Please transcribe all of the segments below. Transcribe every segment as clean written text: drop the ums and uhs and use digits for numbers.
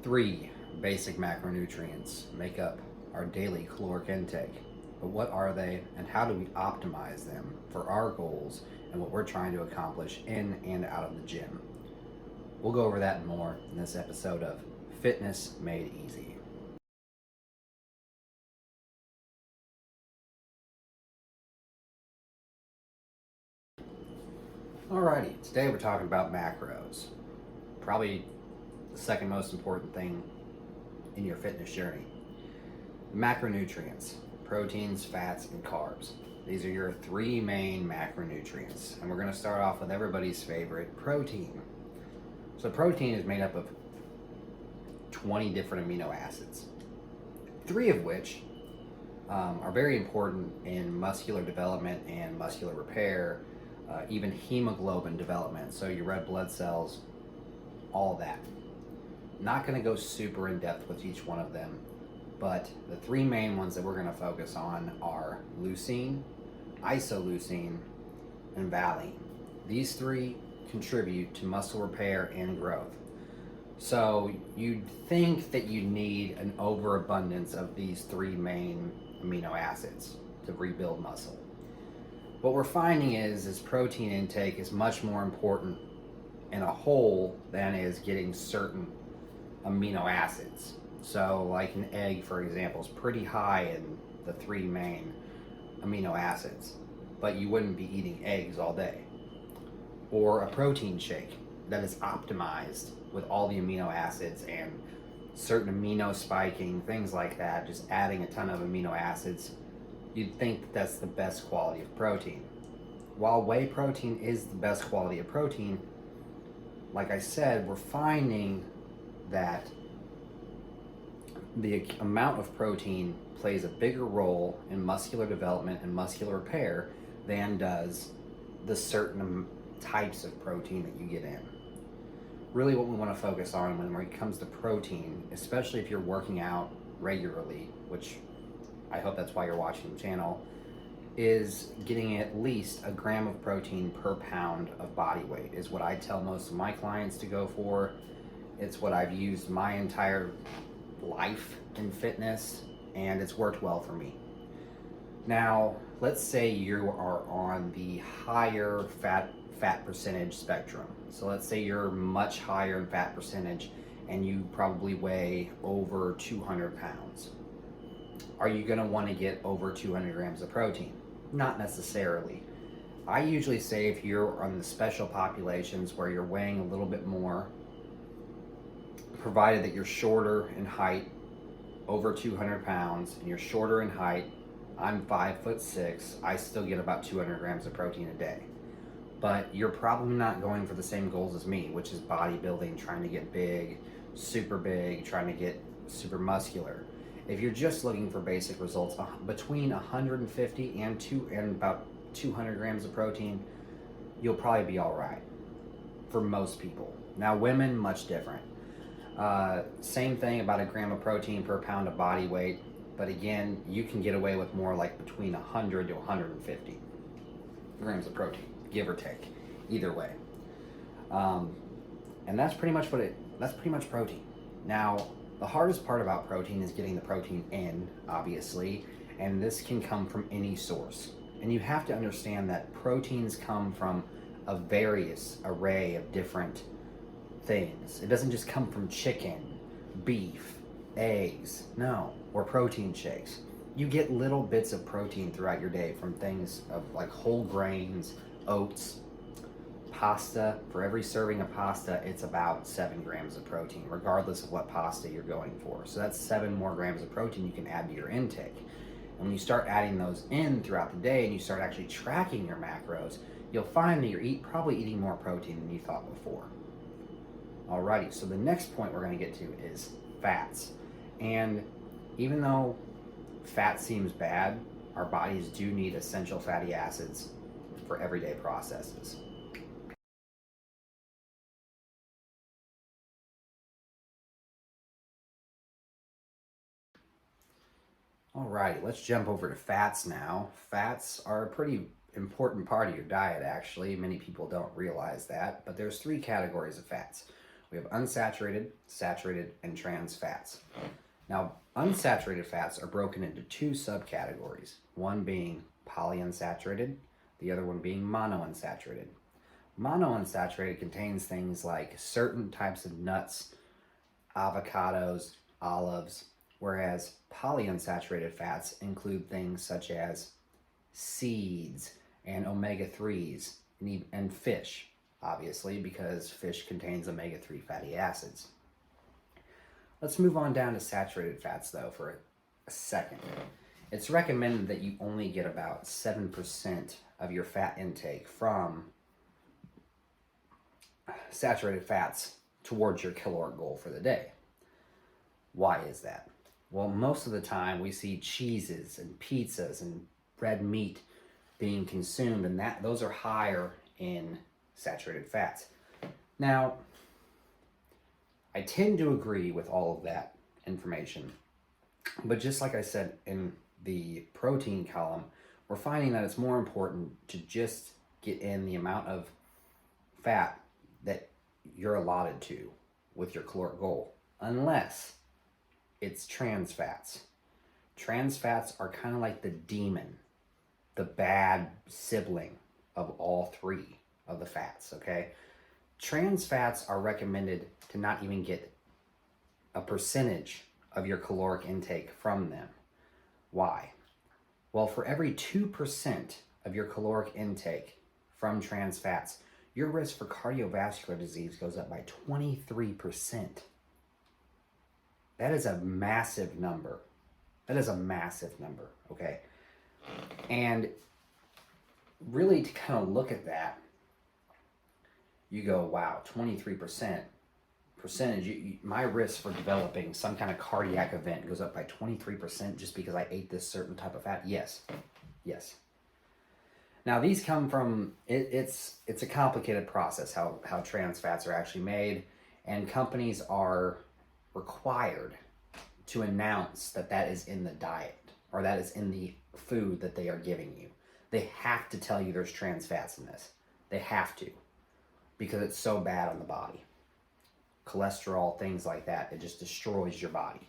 Three basic macronutrients make up our daily caloric intake. But what are they and how do we optimize them for our goals and what we're trying to accomplish in and out of the gym? We'll go over that and more in this episode of Fitness Made Easy. Alrighty, today we're talking about macros. Probably the second most important thing in your fitness journey. Macronutrients, proteins, fats, and carbs. These are your three main macronutrients. And we're going to start off with everybody's favorite, protein. So protein is made up of 20 different amino acids, three of which are very important in muscular development and muscular repair, even hemoglobin development, so your red blood cells, all that. Not going to go super in depth with each one of them, but the three main ones that we're going to focus on are leucine, isoleucine, and valine. These three contribute to muscle repair and growth. So you'd think that you need an overabundance of these three main amino acids to rebuild muscle. What we're finding is protein intake is much more important in a whole than is getting certain amino acids. So like an egg, for example, is pretty high in the three main amino acids, but you wouldn't be eating eggs all day. Or a protein shake that is optimized with all the amino acids and certain amino spiking, things like that, just adding a ton of amino acids, you'd think that's the best quality of protein. While whey protein is the best quality of protein, like I said, we're finding that the amount of protein plays a bigger role in muscular development and muscular repair than does the certain types of protein that you get in. Really what we want to focus on when it comes to protein, especially if you're working out regularly, which I hope that's why you're watching the channel, is getting at least a gram of protein per pound of body weight is what I tell most of my clients to go for. It's what I've used my entire life in fitness, and it's worked well for me. Now, let's say you are on the higher fat percentage spectrum. So let's say you're much higher in fat percentage and you probably weigh over 200 pounds. Are you going to want to get over 200 grams of protein? Not necessarily. I usually say if you're on the special populations where you're weighing a little bit more, provided that you're shorter in height, over 200 pounds, and you're shorter in height, I'm 5'6", I still get about 200 grams of protein a day. But you're probably not going for the same goals as me, which is bodybuilding, trying to get big, trying to get super muscular. If you're just looking for basic results, between 150 and about 200 grams of protein, you'll probably be all right for most people. Now, women, much different. Same thing, about a gram of protein per pound of body weight, but again, you can get away with more like between 100 to 150 grams of protein, give or take, either way. And that's pretty much protein. Now, the hardest part about protein is getting the protein in, obviously, and this can come from any source. And you have to understand that proteins come from a various array of different things. It doesn't just come from chicken, beef, eggs, no, or protein shakes. You get little bits of protein throughout your day from things of like whole grains, oats, pasta. For every serving of pasta, it's about 7 grams of protein, regardless of what pasta you're going for. So that's 7 more grams of protein you can add to your intake. And when you start adding those in throughout the day and you start actually tracking your macros, you'll find that you're probably eating more protein than you thought before. Alrighty, so the next point we're going to get to is fats. And even though fat seems bad, our bodies do need essential fatty acids for everyday processes. Alrighty, let's jump over to fats now. Fats are a pretty important part of your diet, actually. Many people don't realize that, but there's 3 categories of fats. We have unsaturated, saturated, and trans fats. Now, unsaturated fats are broken into two subcategories, one being polyunsaturated, the other one being monounsaturated. Monounsaturated contains things like certain types of nuts, avocados, olives, whereas polyunsaturated fats include things such as seeds and omega-3s and fish, obviously, because fish contains omega-3 fatty acids. Let's move on down to saturated fats, though, for a second. It's recommended that you only get about 7% of your fat intake from saturated fats towards your caloric goal for the day. Why is that? Well, most of the time we see cheeses and pizzas and red meat being consumed, and those are higher in saturated fats. Now, I tend to agree with all of that information, but just like I said in the protein column, we're finding that it's more important to just get in the amount of fat that you're allotted to with your caloric goal, unless it's trans fats. Trans fats are kind of like the demon, the bad sibling of all three of the fats, okay? Trans fats are recommended to not even get a percentage of your caloric intake from them. Why? Well, for every 2% of your caloric intake from trans fats, your risk for cardiovascular disease goes up by 23%. That is a massive number. That is a massive number, okay? And really, to kind of look at that, you go, wow, 23% percentage. My risk for developing some kind of cardiac event goes up by 23% just because I ate this certain type of fat. Yes. Now these come from, it's a complicated process how trans fats are actually made, and companies are required to announce that is in the diet or that is in the food that they are giving you. They have to tell you there's trans fats in this. They have to, because it's so bad on the body. Cholesterol, things like that, it just destroys your body.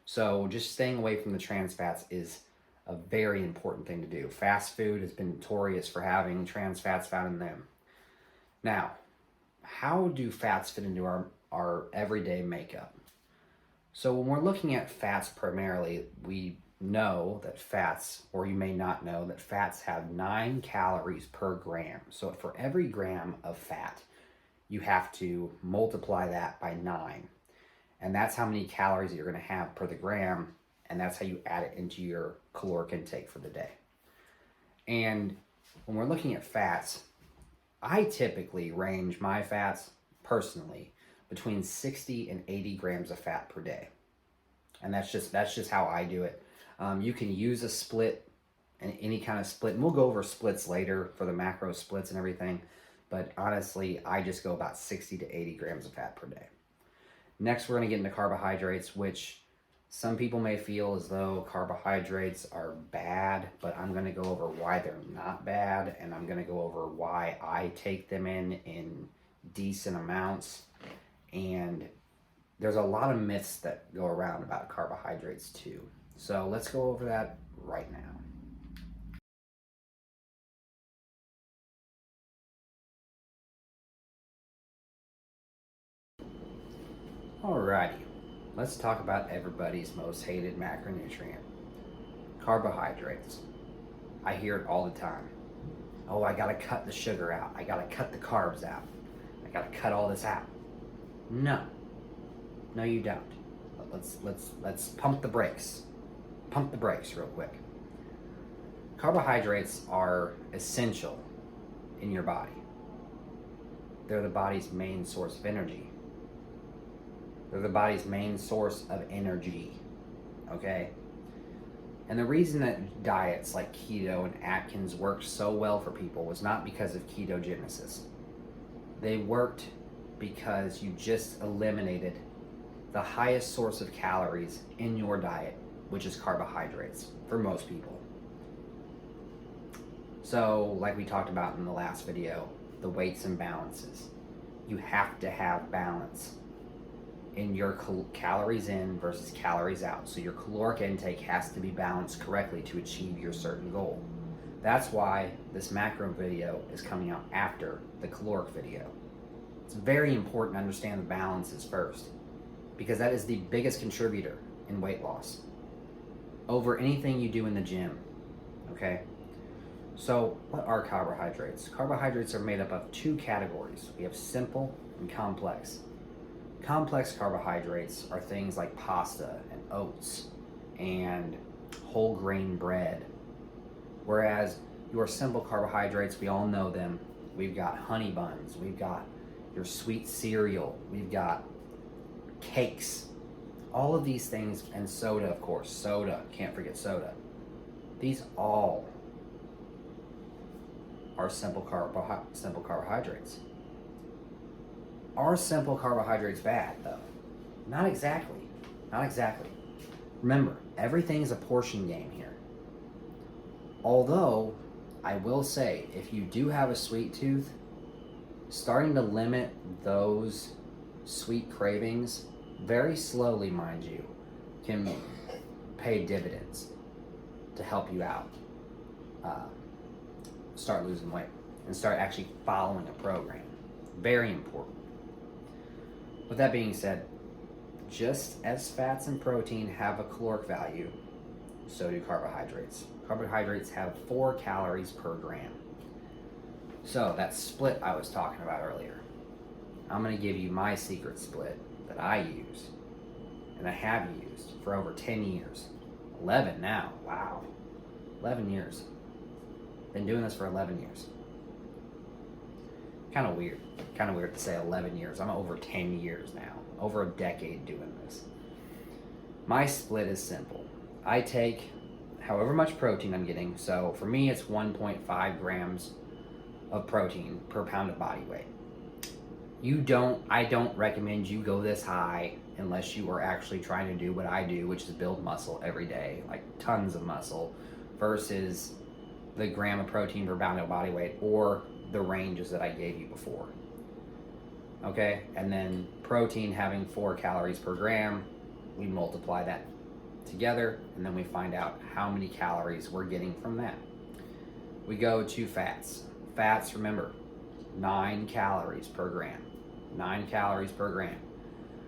So just staying away from the trans fats is a very important thing to do. Fast food has been notorious for having trans fats found in them. Now, how do fats fit into our everyday makeup? So when we're looking at fats primarily, we know that fats, or you may not know, that fats have 9 calories per gram. So for every gram of fat, you have to multiply that by 9. And that's how many calories you're going to have per the gram, and that's how you add it into your caloric intake for the day. And when we're looking at fats, I typically range my fats personally between 60 and 80 grams of fat per day. And that's just how I do it. You can use a split, and any kind of split, and we'll go over splits later for the macro splits and everything. But honestly, I just go about 60 to 80 grams of fat per day. Next, we're going to get into carbohydrates, which some people may feel as though carbohydrates are bad, but I'm going to go over why they're not bad, and I'm going to go over why I take them in decent amounts. And there's a lot of myths that go around about carbohydrates too. So let's go over that right now. Alrighty, let's talk about everybody's most hated macronutrient, carbohydrates. I hear it all the time. Oh, I gotta cut the sugar out. I gotta cut the carbs out. I gotta cut all this out. No, you don't. Let's pump the brakes. Pump the brakes real quick. Carbohydrates are essential in your body. They're the body's main source of energy. They're the body's main source of energy, okay? And the reason that diets like keto and Atkins worked so well for people was not because of ketogenesis. They worked because you just eliminated the highest source of calories in your diet, which is carbohydrates, for most people. So, like we talked about in the last video, the weights and balances. you have to have balance in your calories in versus calories out. So your caloric intake has to be balanced correctly to achieve your certain goal. That's why this macro video is coming out after the caloric video. It's very important to understand the balances first, because that is the biggest contributor in weight loss over anything you do in the gym, okay? So what are carbohydrates? Carbohydrates are made up of two categories. We have simple and complex. Complex carbohydrates are things like pasta and oats and whole grain bread. Whereas your simple carbohydrates, we all know them. We've got honey buns, we've got your sweet cereal, we've got cakes, all of these things, and soda, of course. Soda, can't forget soda. These all are simple carbohydrates. Are simple carbohydrates bad, though? Not exactly. Not exactly. Remember, everything's a portion game here. Although, I will say, if you do have a sweet tooth, starting to limit those sweet cravings, very slowly, mind you, can pay dividends to help you out. Start losing weight and start actually following a program. Very important. With that being said, just as fats and protein have a caloric value, so do carbohydrates. Carbohydrates have 4 calories per gram. So that split I was talking about earlier, I'm going to give you my secret split that I use and I have used for over 10 years. 11 now, wow. 11 years. Been doing this for 11 years. Kind of weird to say 11 years. I'm over 10 years now, over a decade doing this. My split is simple. I take however much protein I'm getting. So for me, it's 1.5 grams of protein per pound of body weight. I don't recommend you go this high unless you are actually trying to do what I do, which is build muscle every day, like tons of muscle, versus the gram of protein per pound of body weight, or the ranges that I gave you before. Okay, and then protein having 4 calories per gram, we multiply that together, and then we find out how many calories we're getting from that. We go to fats. Fats, remember, 9 calories per gram. 9 calories per gram.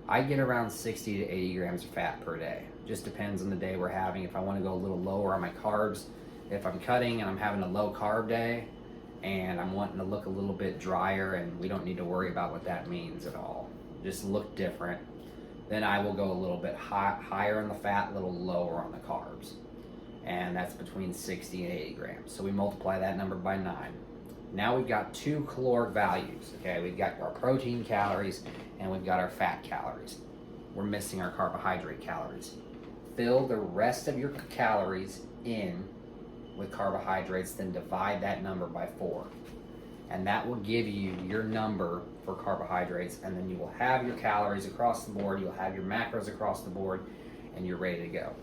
I get around 60 to 80 grams of fat per day. Just depends on the day we're having. If I want to go a little lower on my carbs, if I'm cutting and I'm having a low carb day and I'm wanting to look a little bit drier, and we don't need to worry about what that means at all, just look different, then I will go a little bit higher on the fat, a little lower on the carbs. And that's between 60 and 80 grams. So we multiply that number by 9. Now we've got 2 caloric values, okay? We've got our protein calories and we've got our fat calories. We're missing our carbohydrate calories. Fill the rest of your calories in with carbohydrates, then divide that number by 4. And that will give you your number for carbohydrates, and then you will have your calories across the board, you'll have your macros across the board, and you're ready to go.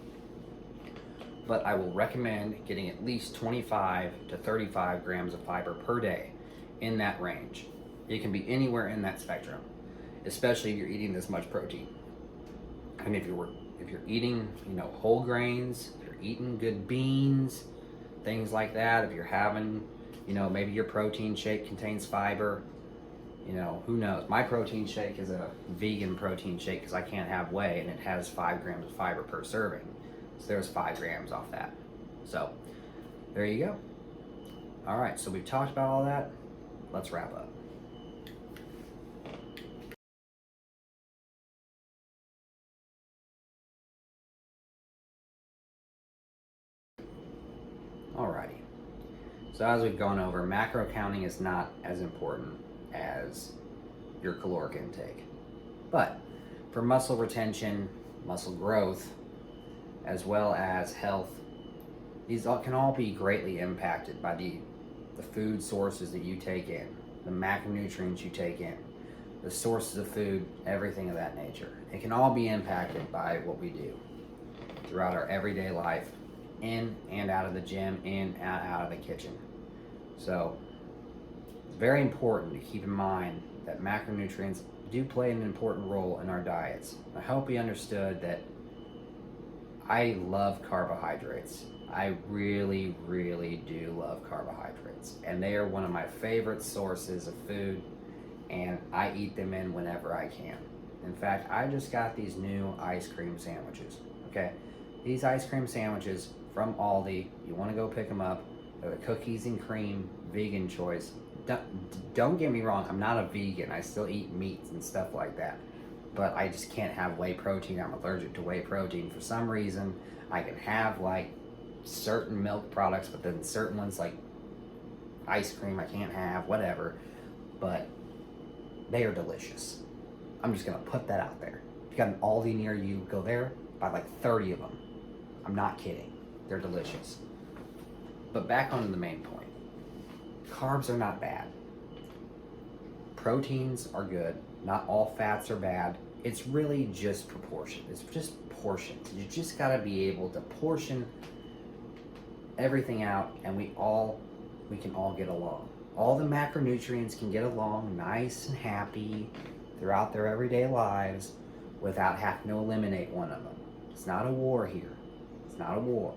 But I will recommend getting at least 25 to 35 grams of fiber per day, in that range. It can be anywhere in that spectrum, especially if you're eating this much protein. And if you're eating, whole grains, if you're eating good beans, things like that, if you're having, maybe your protein shake contains fiber, who knows? My protein shake is a vegan protein shake because I can't have whey, and it has 5 grams of fiber per serving. So there's 5 grams off that. So there you go. All right, so we've talked about all that. Let's wrap up. Alrighty. So as we've gone over, macro counting is not as important as your caloric intake. But for muscle retention, muscle growth, as well as health, these can all be greatly impacted by the food sources that you take in, the macronutrients you take in, the sources of food, everything of that nature. It can all be impacted by what we do throughout our everyday life, in and out of the gym, in and out of the kitchen. So it's very important to keep in mind that macronutrients do play an important role in our diets. I hope you understood that I love carbohydrates. I really, really do love carbohydrates. And they are one of my favorite sources of food, and I eat them in whenever I can. In fact, I just got these new ice cream sandwiches. Okay? These ice cream sandwiches from Aldi, you want to go pick them up. They're the cookies and cream vegan choice. Don't get me wrong, I'm not a vegan. I still eat meats and stuff like that. But I just can't have whey protein. I'm allergic to whey protein for some reason. I can have like certain milk products, but then certain ones like ice cream I can't have, whatever. But they are delicious. I'm just gonna put that out there. If you got an Aldi near you, go there, buy like 30 of them. I'm not kidding. They're delicious. But back on to the main point. Carbs are not bad. Proteins are good. Not all fats are bad. It's really just proportion. It's just portions. You just gotta be able to portion everything out, and we can all get along. All the macronutrients can get along nice and happy throughout their everyday lives without having to eliminate one of them. It's not a war here. It's not a war.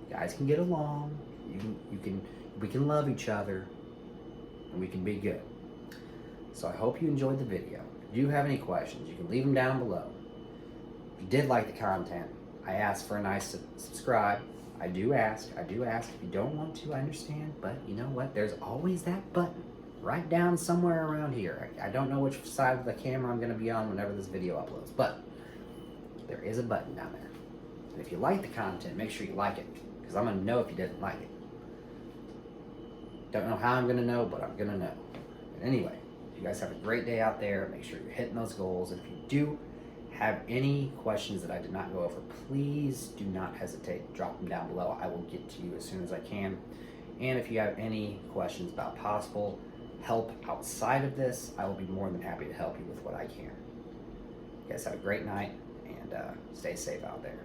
You guys can get along. We can love each other, and we can be good. So I hope you enjoyed the video. If you have any questions, you can leave them down below. If you did like the content, I ask for a nice subscribe. I do ask. If you don't want to, I understand. But you know what? There's always that button right down somewhere around here. I don't know which side of the camera I'm going to be on whenever this video uploads, but there is a button down there. And if you like the content, make sure you like it, because I'm going to know if you didn't like it. Don't know how I'm going to know, but I'm going to know. But anyway, you guys have a great day out there. Make sure you're hitting those goals. And if you do have any questions that I did not go over, please do not hesitate. Drop them down below. I will get to you as soon as I can. And if you have any questions about possible help outside of this, I will be more than happy to help you with what I can. You guys have a great night, and stay safe out there.